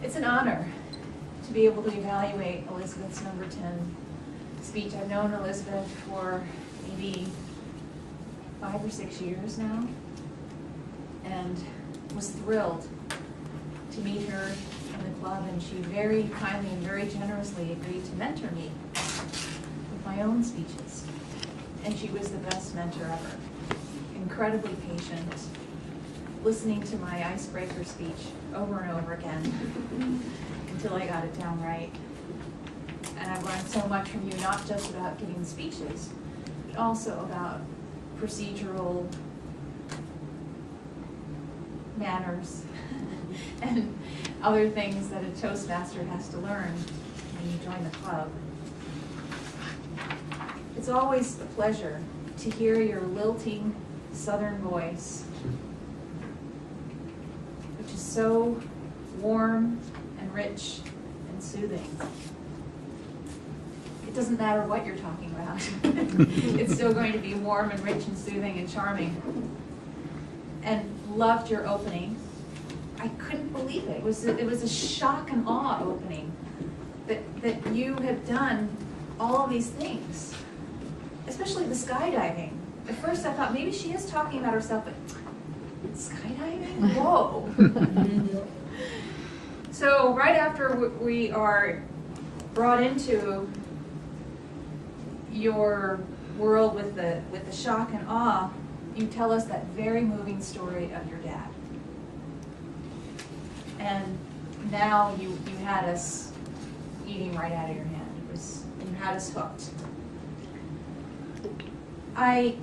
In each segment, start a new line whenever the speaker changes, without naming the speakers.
It's an honor to be able to evaluate Elizabeth's number 10 speech. I've known Elizabeth for maybe 5 or 6 years now, and was thrilled to meet her in the club, and she very kindly and very generously agreed to mentor me with my own speeches. And she was the best mentor ever. Incredibly patient, listening to my icebreaker speech over and over again until I got it down right. And I've learned so much from you, not just about giving speeches, but also about procedural manners and other things that a Toastmaster has to learn when you join the club. It's always a pleasure to hear your lilting Southern voice, which is so warm and rich and soothing. It doesn't matter what you're talking about. It's still going to be warm and rich and soothing and charming. And loved your opening. I couldn't believe it. It was a shock and awe opening that you have done all of these things, especially the skydiving. At first I thought maybe she is talking about herself, but skydiving? Whoa. So right after we are brought into your world with the shock and awe, you tell us that very moving story of your dad. And now you had us eating right out of your hand. You had us hooked. I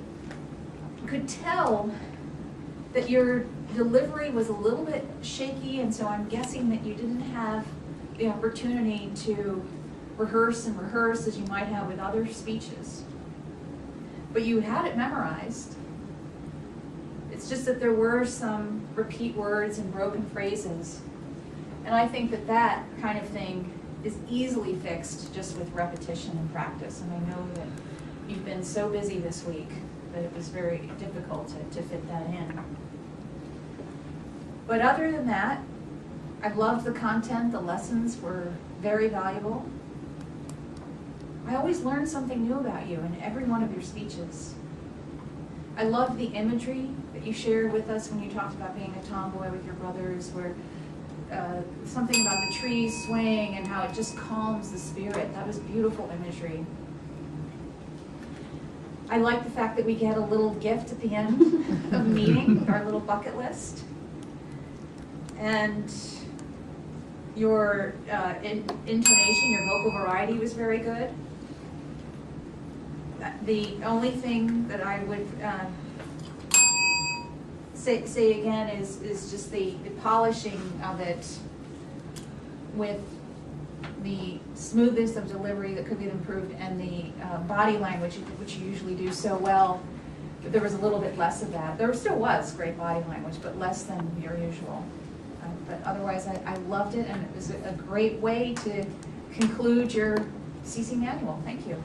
could tell that your delivery was a little bit shaky, and so I'm guessing that you didn't have the opportunity to rehearse as you might have with other speeches. But you had it memorized. It's just that there were some repeat words and broken phrases. And I think that kind of thing is easily fixed just with repetition and practice. And I know that you've been so busy this week that it was very difficult to fit that in. But other than that, I loved the content. The lessons were very valuable. I always learned something new about you in every one of your speeches. I loved the imagery that you shared with us when you talked about being a tomboy with your brothers, where something about the trees swaying and how it just calms the spirit. That was beautiful imagery. I like the fact that we get a little gift at the end of the meeting, our little bucket list. And your intonation, your vocal variety was very good. The only thing that I would say again is just the polishing of it with the smoothness of delivery that could be improved, and the body language, which you usually do so well. But there was a little bit less of that. There still was great body language, but less than your usual. But otherwise, I loved it, and it was a great way to conclude your CC manual. Thank you.